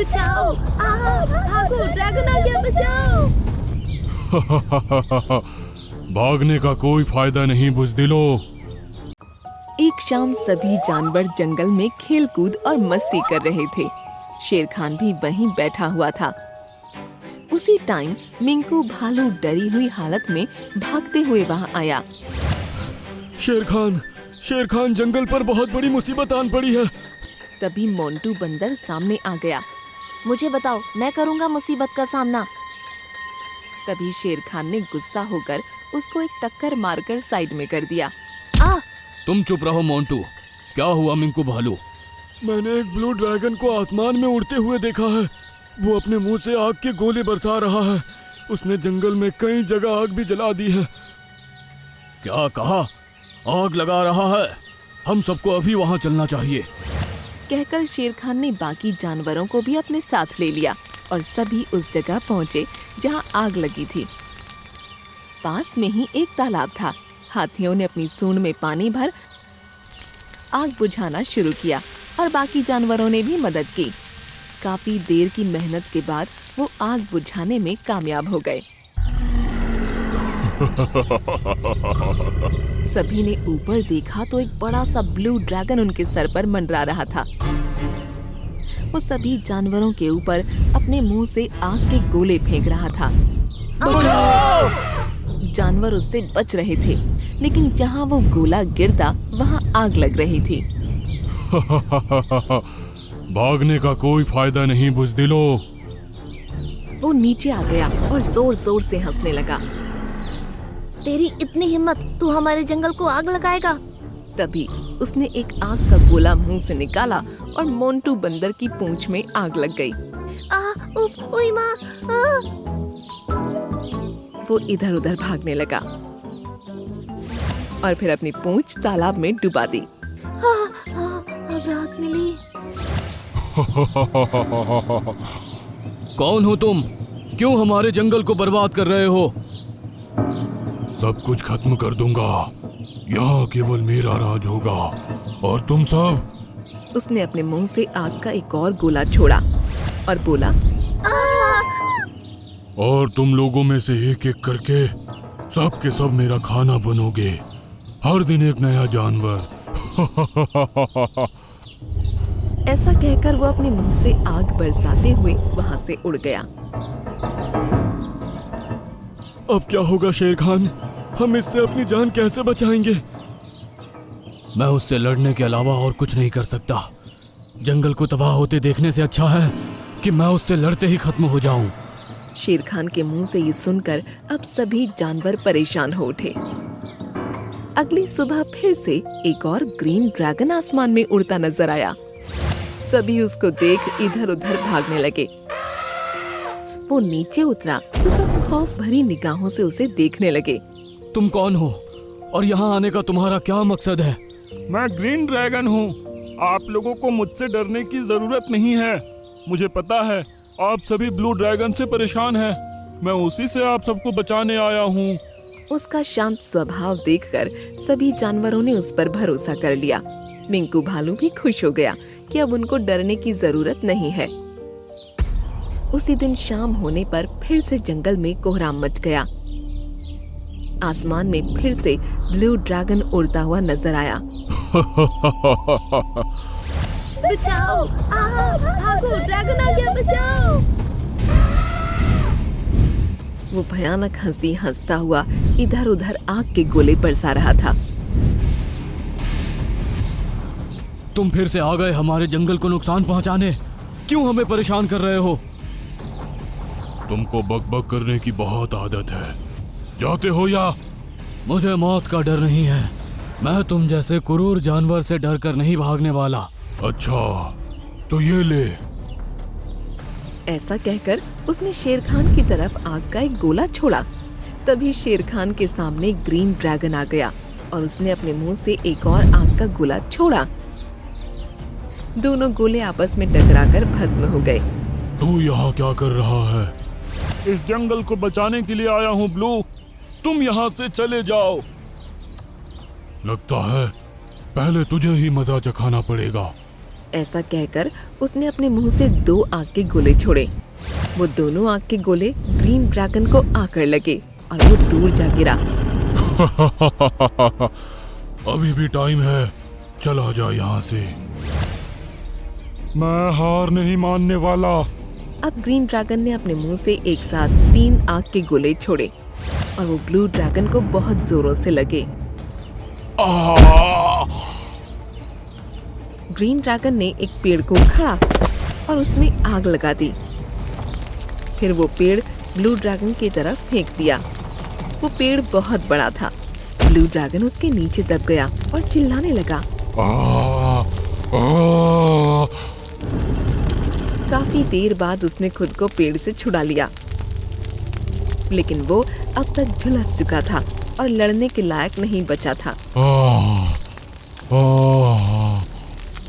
बचाओ, भागो, ड्रैगन आ गया, बचाओ। भागने का कोई फायदा नहीं बुज़दिलो। एक शाम सभी जानवर जंगल में खेल कूद और मस्ती कर रहे थे। शेर खान भी वहीं बैठा हुआ था। उसी टाइम मिंकू भालू डरी हुई हालत में भागते हुए वहां आया। शेर खान जंगल पर बहुत बड़ी मुसीबत आन पड़ी है। तभी मोंटू बंदर सामने आ गया। मुझे बताओ, मैं करूँगा मुसीबत का सामना। तभी शेर खान ने गुस्सा होकर उसको एक टक्कर मारकर साइड में कर दिया। तुम चुप रहो मोंटू। क्या हुआ मिंकू भालू? मैंने एक ब्लू ड्रैगन को आसमान में उड़ते हुए देखा है। वो अपने मुंह से आग के गोले बरसा रहा है। उसने जंगल में कई जगह आग भी जला दी है। क्या कहा? आग लगा रहा है? हम सबको अभी वहां चलना चाहिए। कहकर शेर खान ने बाकी जानवरों को भी अपने साथ ले लिया और सभी उस जगह पहुंचे जहां आग लगी थी। पास में ही एक तालाब था। हाथियों ने अपनी सूंड में पानी भर आग बुझाना शुरू किया और बाकी जानवरों ने भी मदद की। काफी देर की मेहनत के बाद वो आग बुझाने में कामयाब हो गए। सभी ने ऊपर देखा तो एक बड़ा सा ब्लू ड्रैगन उनके सर पर मंडरा रहा था। वो सभी जानवरों के ऊपर अपने मुंह से आग के गोले फेंक रहा था। जानवर उससे बच रहे थे, लेकिन जहां वो गोला गिरता वहां आग लग रही थी। भागने का कोई फायदा नहीं बुज़दिलो। वो नीचे आ गया और जोर जोर से हंसने लगा। तेरी इतनी हिम्मत, तू हमारे जंगल को आग लगाएगा? तभी उसने एक आग का गोला मुंह से निकाला और मोंटू बंदर की पूंछ में आग लग गई। उफ, ओए माँ, वो इधर उधर भागने लगा और फिर अपनी पूंछ तालाब में डुबा दी। अब राहत मिली। कौन हो तुम? क्यों हमारे जंगल को बर्बाद कर रहे हो? सब कुछ खत्म कर दूंगा। यहाँ केवल मेरा राज होगा और तुम सब। उसने अपने मुंह से आग का एक और गोला छोड़ा और बोला, और तुम लोगों में से एक एक करके सब के सब मेरा खाना बनोगे। हर दिन एक नया जानवर। ऐसा कहकर वो अपने मुंह से आग बरसाते हुए वहां से उड़ गया। अब क्या होगा शेर खान? हम इससे अपनी जान कैसे बचाएंगे? मैं उससे लड़ने के अलावा और कुछ नहीं कर सकता। जंगल को तबाह होते देखने से अच्छा है कि मैं उससे लड़ते ही खत्म हो जाऊं। शेर खान के मुंह से ये सुनकर अब सभी जानवर परेशान हो उठे। अगली सुबह फिर से एक और ग्रीन ड्रैगन आसमान में उड़ता नजर आया। सभी उसको देख इधर उधर भागने लगे। वो नीचे उतरा तो सब खौफ भरी निगाहों से उसे देखने लगे। तुम कौन हो और यहाँ आने का तुम्हारा क्या मकसद है? मैं ग्रीन ड्रैगन हूँ। आप लोगों को मुझसे डरने की जरूरत नहीं है। मुझे पता है आप सभी ब्लू ड्रैगन से परेशान हैं। मैं उसी से आप सबको बचाने आया हूँ। उसका शांत स्वभाव देखकर सभी जानवरों ने उस पर भरोसा कर लिया। मिंकू भालू भी खुश हो गया कि अब उनको डरने की जरूरत नहीं है। उसी दिन शाम होने पर फिर से जंगल में कोहराम मच गया। आसमान में फिर से ब्लू ड्रैगन उड़ता हुआ नजर आया। बचाओ, भागो, ड्रैगन आ गया, बचाओ। वो भयानक हंसी हंसता हुआ इधर उधर आग के गोले बरसा रहा था। तुम फिर से आ गए हमारे जंगल को नुकसान पहुंचाने। क्यों हमें परेशान कर रहे हो? तुमको बकबक करने की बहुत आदत है। जाते हो या? मुझे मौत का डर नहीं है। मैं तुम जैसे क्रूर जानवर से डर कर नहीं भागने वाला। अच्छा, तो ये ले। ऐसा कहकर उसने शेर खान की तरफ आग का एक गोला छोड़ा। तभी शेर खान के सामने ग्रीन ड्रैगन आ गया और उसने अपने मुंह से एक और आग का गोला छोड़ा। दोनों गोले आपस में टकराकर भस्म हो गए। तू यहाँ क्या कर रहा है? इस जंगल को बचाने के लिए आया हूँ ब्लू। तुम यहाँ से चले जाओ। लगता है पहले तुझे ही मजा चखाना पड़ेगा। ऐसा कहकर उसने अपने मुंह से 2 आग के गोले छोड़े। वो दोनों आग के गोले ग्रीन ड्रैगन को आकर लगे और वो दूर जा गिरा। अभी भी टाइम है, चला जा यहाँ से। मैं हार नहीं मानने वाला। अब ग्रीन ड्रैगन ने अपने मुंह से एक साथ 3 आग के गोले छोड़े और वो ब्लू ड्रैगन को बहुत जोरों से लगे। ग्रीन ड्रैगन ने एक पेड़ को उखाड़ा और उसमें आग लगा दी। फिर वो पेड़ ब्लू ड्रैगन की तरफ फेंक दिया। वो पेड़ बहुत बड़ा था। ब्लू ड्रैगन उसके नीचे दब गया और चिल्लाने लगा। काफी देर बाद उसने खुद को पेड़ से छुड़ा लिया, लेकिन वो अब तक झुलस चुका था और लड़ने के लायक नहीं बचा था।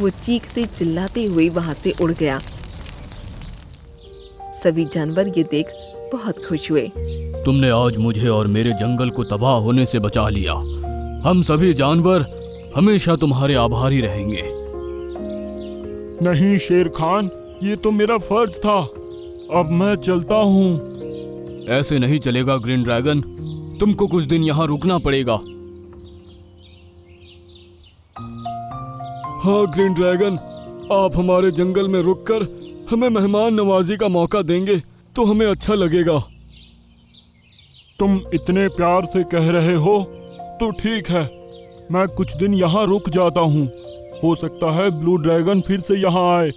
वो चीखते चिल्लाते हुए वहां से उड़ गया। सभी जानवर ये देख बहुत खुश हुए। तुमने आज मुझे और मेरे जंगल को तबाह होने से बचा लिया। हम सभी जानवर हमेशा तुम्हारे आभारी रहेंगे। नहीं शेर खान, ये तो मेरा फर्ज था। अब मैं चलता हूँ। ऐसे नहीं चलेगा ग्रीन ड्रैगन, तुमको कुछ दिन यहाँ रुकना पड़ेगा। हाँ ग्रीन ड्रैगन, आप हमारे जंगल में रुककर हमें मेहमान नवाजी का मौका देंगे तो हमें अच्छा लगेगा। तुम इतने प्यार से कह रहे हो तो ठीक है, मैं कुछ दिन यहाँ रुक जाता हूँ। हो सकता है ब्लू ड्रैगन फिर से यहाँ आए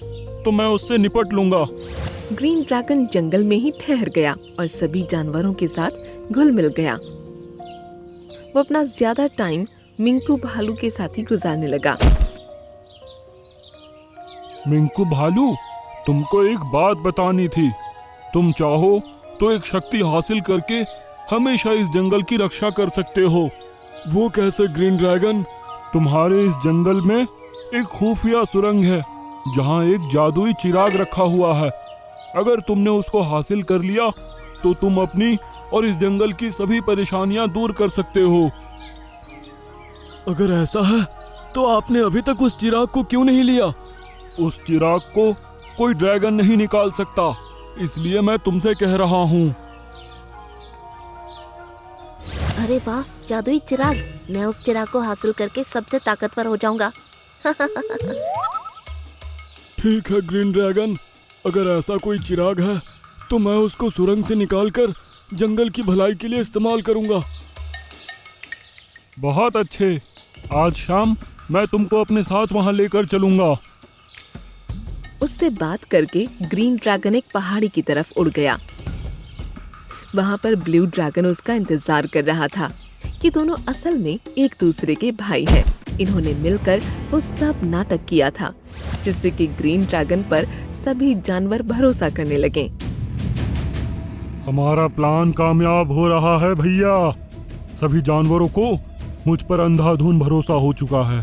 तो मैं उससे निपट लूंगा। ग्रीन ड्रैगन जंगल में ही ठहर गया और सभी जानवरों के साथ घुल मिल गया। वो अपना ज्यादा टाइम मिंकू भालू के साथ ही गुजारने लगा। मिंकू भालू, तुमको एक बात बतानी थी। तुम चाहो तो एक शक्ति हासिल करके हमेशा इस जंगल की रक्षा कर सकते हो। वो कैसे ग्रीन ड्रैगन? तुम्हारे इस जंगल में एक खुफिया सुरंग है जहाँ एक जादुई चिराग रखा हुआ है। अगर तुमने उसको हासिल कर लिया तो तुम अपनी और इस जंगल की सभी परेशानियां दूर कर सकते हो। अगर ऐसा है तो आपने अभी तक उस चिराग को क्यों नहीं लिया? उस चिराग को कोई ड्रैगन नहीं निकाल सकता, इसलिए मैं तुमसे कह रहा हूँ। अरे वाह, जादुई चिराग! मैं उस चिराग को हासिल करके सबसे ताकतवर हो जाऊंगा। ठीक है ग्रीन ड्रैगन, अगर ऐसा कोई चिराग है तो मैं उसको सुरंग से निकालकर जंगल की भलाई के लिए इस्तेमाल करूंगा। बहुत अच्छे, आज शाम मैं तुमको अपने साथ वहाँ लेकर चलूंगा। उससे बात करके ग्रीन ड्रैगन एक पहाड़ी की तरफ उड़ गया। वहाँ पर ब्लू ड्रैगन उसका इंतजार कर रहा था कि दोनों असल में एक दूसरे के भाई हैं। इन्होंने मिलकर वो सब नाटक किया था जिससे कि ग्रीन ड्रैगन पर सभी जानवर भरोसा करने लगे। हमारा प्लान कामयाब हो रहा है भैया। सभी जानवरों को मुझ पर अंधाधुंध भरोसा हो चुका है।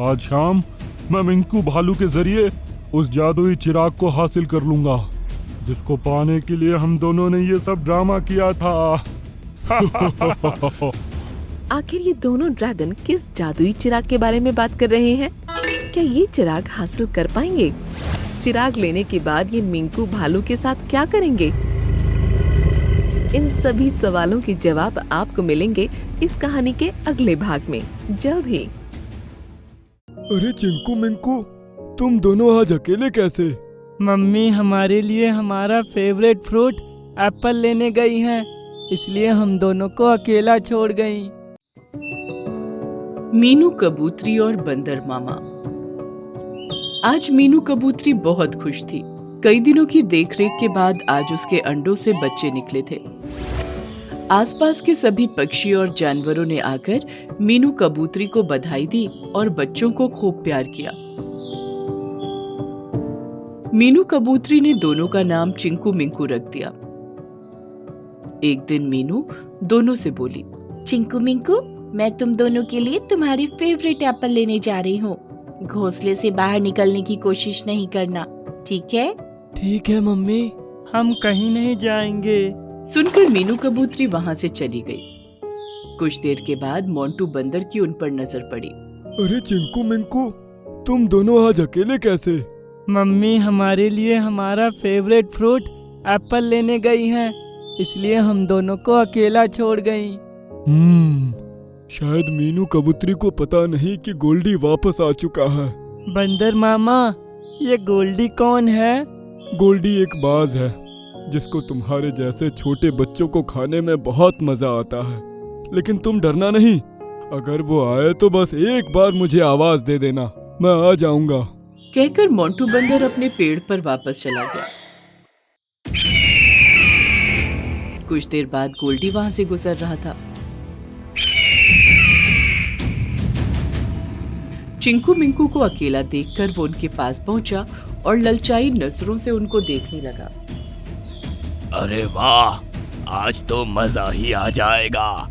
आज शाम मैं मिंकू भालू के जरिए उस जादुई चिराग को हासिल कर लूंगा जिसको पाने के लिए हम दोनों ने ये सब ड्रामा किया था। आखिर ये दोनों ड्रैगन किस जादुई चिराग के बारे में बात कर रहे हैं? क्या ये चिराग हासिल कर पाएंगे? चिराग लेने के बाद ये मिंकू भालू के साथ क्या करेंगे? इन सभी सवालों के जवाब आपको मिलेंगे इस कहानी के अगले भाग में जल्द ही। अरे चिंकू मिंकू, तुम दोनों आज अकेले कैसे? मम्मी हमारे लिए हमारा फेवरेट फ्रूट एप्पल लेने गई हैं, इसलिए हम दोनों को अकेला छोड़ गई। मीनू कबूतरी और बंदर मामा। आज मीनू कबूतरी बहुत खुश थी। कई दिनों की देखरेख के बाद आज उसके अंडों से बच्चे निकले थे। आसपास के सभी पक्षी और जानवरों ने आकर मीनू कबूतरी को बधाई दी और बच्चों को खूब प्यार किया। मीनू कबूतरी ने दोनों का नाम चिंकू मिंकू रख दिया। एक दिन मीनू दोनों से बोली, चिंकू मिंकू, मैं तुम दोनों के लिए तुम्हारी फेवरेट एप्पल लेने जा रही हूँ। घोंसले से बाहर निकलने की कोशिश नहीं करना, ठीक है? ठीक है मम्मी, हम कहीं नहीं जाएंगे। सुनकर मीनू कबूतरी वहाँ से चली गई। कुछ देर के बाद मोंटू बंदर की उन पर नजर पड़ी। अरे चिंकू मिंकू, तुम दोनों आज अकेले कैसे? मम्मी हमारे लिए हमारा फेवरेट फ्रूट एप्पल लेने गई हैं, इसलिए हम दोनों को अकेला छोड़ गई। शायद मीनू कबूतरी को पता नहीं कि गोल्डी वापस आ चुका है। बंदर मामा, ये गोल्डी कौन है? गोल्डी एक बाज है जिसको तुम्हारे जैसे छोटे बच्चों को खाने में बहुत मजा आता है। लेकिन तुम डरना नहीं, अगर वो आए तो बस एक बार मुझे आवाज दे देना, मैं आ जाऊंगा। कहकर मोंटू बंदर अपने पेड़ पर वापस चला गया। कुछ देर बाद गोल्डी वहां से गुजर रहा था। चिंकू मिंकू को अकेला देखकर वो उनके पास पहुंचा और ललचाई नजरों से उनको देखने लगा। अरे वाह, आज तो मजा ही आ जाएगा।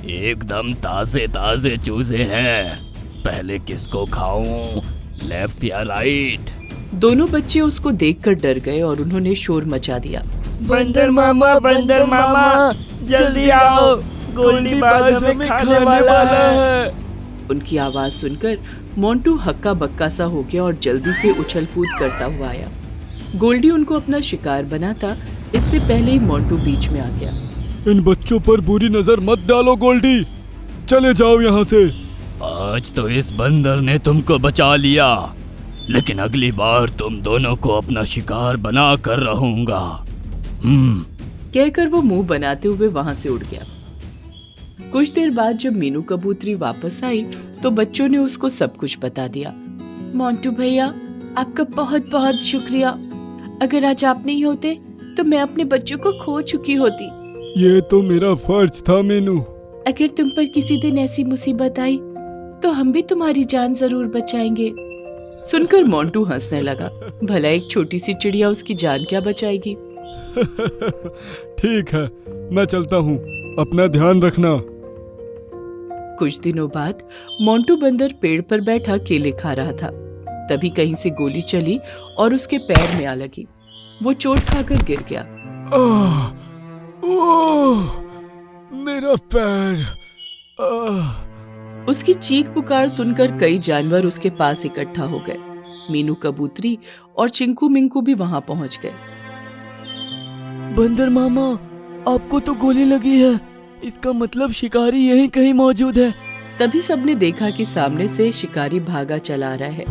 एकदम ताजे ताजे चूजे हैं। पहले किसको खाऊं, लेफ्ट या राइट? दोनों बच्चे उसको देखकर डर गए और उन्होंने शोर मचा दिया। बंदर मामा, जल्दी आओ, गोल्डी बाज हमें खाने वाला है। उनकी आवाज सुनकर मोंटू हक्का बक्का सा हो गया और जल्दी से उछल कूद करता हुआ आया। गोल्डी उनको अपना शिकार बनाता, इससे पहले ही मोंटू बीच में आ गया। इन बच्चों पर बुरी नजर मत डालो गोल्डी, चले जाओ यहाँ से। आज तो इस बंदर ने तुमको बचा लिया, लेकिन अगली बार तुम दोनों को अपना शिकार बना कर रहूंगा। कहकर वो मुंह बनाते हुए वहां से उड़ गया। कुछ देर बाद जब मीनू कबूतरी वापस आई तो बच्चों ने उसको सब कुछ बता दिया। मोंटू भैया, आपका बहुत बहुत शुक्रिया। अगर आज आप नहीं होते तो मैं अपने बच्चों को खो चुकी होती। ये तो मेरा फर्ज था मीनू। अगर तुम पर किसी दिन ऐसी मुसीबत आई तो हम भी तुम्हारी जान जरूर बचाएंगे। सुनकर मोंटू हंसने लगा। भला एक छोटी सी चिड़िया उसकी जान क्या बचाएगी। ठीक है, मैं चलता हूँ, अपना ध्यान रखना। कुछ दिनों बाद मोंटू बंदर पेड़ पर बैठा केले खा रहा था। तभी कहीं से गोली चली और उसके पैर में आ लगी। वो चोट खाकर गिर गया। मेरा पैर। उसकी चीख पुकार सुनकर कई जानवर उसके पास इकट्ठा हो गए। मीनू कबूतरी और चिंकू मिंकू भी वहां पहुंच गए। बंदर मामा, आपको तो गोली लगी है, इसका मतलब शिकारी यहीं कहीं मौजूद है। तभी सबने देखा कि सामने से शिकारी भागा चला आ रहा है।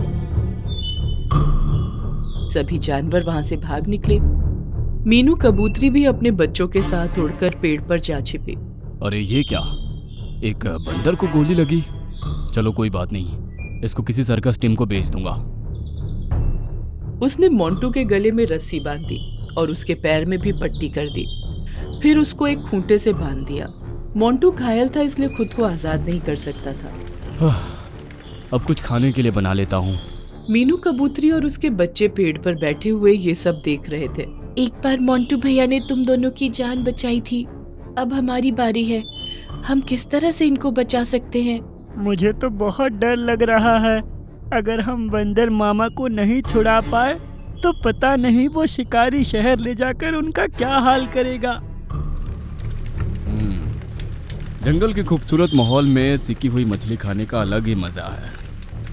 सभी जानवर वहां से भाग निकले। मीनू कबूतरी भी अपने बच्चों के साथ उड़कर पेड़ पर जा छिपी। अरे ये क्या, एक बंदर को गोली लगी। चलो कोई बात नहीं, इसको किसी सर्कस टीम को बेच दूंगा। उसने मोंटू के गले में रस्सी बांध दी और उसके पैर में भी पट्टी कर दी। फिर उसको एक खूंटे से बांध दिया। मोंटू घायल था, इसलिए खुद को आजाद नहीं कर सकता था। अब कुछ खाने के लिए बना लेता हूँ। मीनू कबूतरी और उसके बच्चे पेड़ पर बैठे हुए ये सब देख रहे थे। एक बार मोंटू भैया ने तुम दोनों की जान बचाई थी, अब हमारी बारी है। हम किस तरह से इनको बचा सकते हैं? मुझे तो बहुत डर लग रहा है। अगर हम बंदर मामा को नहीं छुड़ा पाए तो पता नहीं वो शिकारी शहर ले जाकर उनका क्या हाल करेगा। जंगल के खूबसूरत माहौल में सिकी हुई मछली खाने का अलग ही मजा है।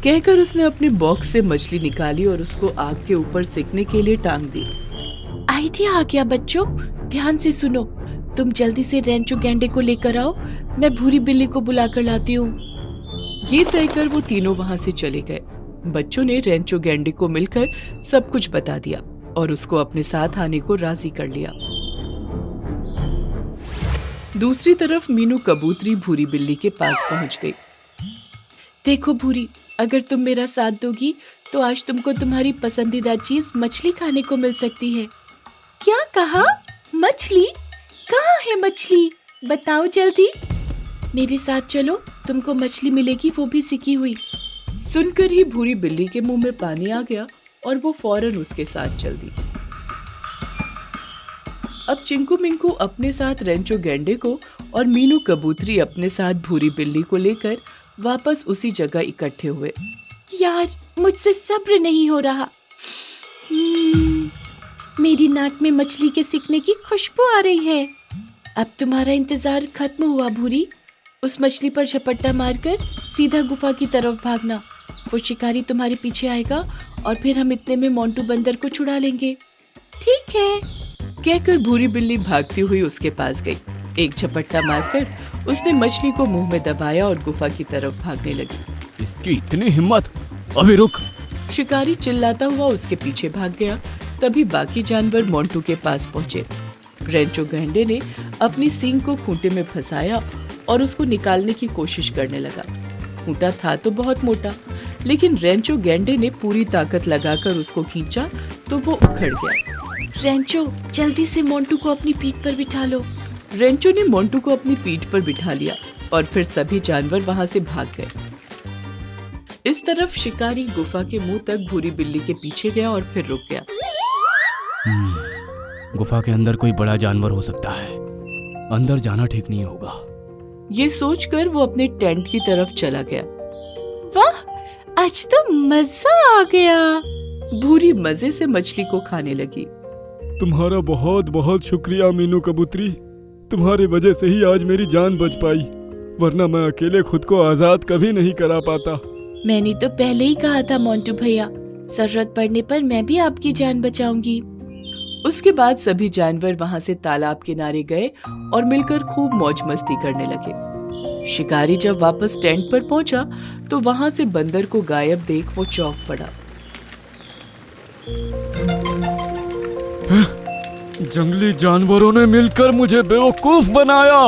कहकर उसने अपने बॉक्स से मछली निकाली और उसको आग के ऊपर सेकने के लिए टांग दी। आइडिया आ गया बच्चों, ध्यान से सुनो। तुम जल्दी से रेंचो गैंडे को लेकर आओ, मैं भूरी बिल्ली को बुलाकर लाती हूँ। ये तय कर वो तीनों वहां से चले गए। बच्चों ने रेंचो गैंडे को मिलकर सब कुछ बता दिया और उसको अपने साथ आने को राजी कर लिया। दूसरी तरफ मीनू कबूतरी भूरी बिल्ली के पास पहुंच गई। देखो भूरी, अगर तुम मेरा साथ दोगी तो आज तुमको तुम्हारी पसंदीदा चीज मछली खाने को मिल सकती है। क्या कहा? मछली? कहाँ है मछली? बताओ जल्दी। मेरे साथ चलो, तुमको मछली मिलेगी, वो भी सिकी हुई। सुनकर ही भूरी बिल्ली के मुंह में पानी आ गया और वो फौरन उसके साथ चल दी। अब चिंकू मिंकू अपने साथ रेंचो गैंडे को और मीनू कबूतरी अपने साथ भूरी बिल्ली को लेकर वापस उसी जगह इकट्ठे हुए। यार, मुझसे सब्र नहीं हो रहा। मेरी नाक में मछली के सिकने की खुशबू आ रही है। अब तुम्हारा इंतजार खत्म हुआ भूरी। उस मछली पर झपट्टा मारकर सीधा गुफा की तरफ भागना। वो शिकारी तुम्हारे पीछे आएगा और फिर हम इतने में मोंटू बंदर को छुड़ा लेंगे। ठीक है, कहकर भूरी बिल्ली भागती हुई उसके पास गई। एक झपट्टा मारकर उसने मछली को मुंह में दबाया और गुफा की तरफ भागने लगी। इसकी इतनी हिम्मत! अभी रुक! शिकारी चिल्लाता हुआ उसके पीछे भाग गया। तभी बाकी जानवर मोंटू के पास पहुंचे। रेंचो गैंडे ने अपनी सींग को खूंटे में फंसाया और उसको निकालने की कोशिश करने लगा। खूंटा था तो बहुत मोटा, लेकिन रेंचो गैंडे ने पूरी ताकत लगाकर उसको खींचा तो वो उखड़ गया। रेंचो, जल्दी से मोंटू को अपनी पीठ पर बिठा लो। रेंचो ने मोंटू को अपनी पीठ पर बिठा लिया और फिर सभी जानवर वहां से भाग गए। इस तरफ शिकारी गुफा के मुंह तक भूरी बिल्ली के पीछे गया और फिर रुक गया। गुफा के अंदर कोई बड़ा जानवर हो सकता है। अंदर जाना ठीक नहीं होगा। ये सोचकर वो अपने टेंट की तरफ चला गया। वाह, आज तो मजा आ गया। भूरी मजे से मछली को खाने लगी। तुम्हारा बहुत बहुत शुक्रिया मीनू कबूतरी। तुम्हारी वजह से ही आज मेरी जान बच पाई, वरना मैं अकेले खुद को आजाद कभी नहीं करा पाता। मैंने तो पहले ही कहा था मोंटू भैया, जरूरत पड़ने पर मैं भी आपकी जान बचाऊंगी। उसके बाद सभी जानवर वहां से तालाब किनारे गए और मिलकर खूब मौज मस्ती करने लगे। शिकारी जब वापस टेंट पर पहुंचा तो वहां से बंदर को गायब देख वो चौंक पड़ा। जंगली जानवरों ने मिलकर मुझे बेवकूफ बनाया।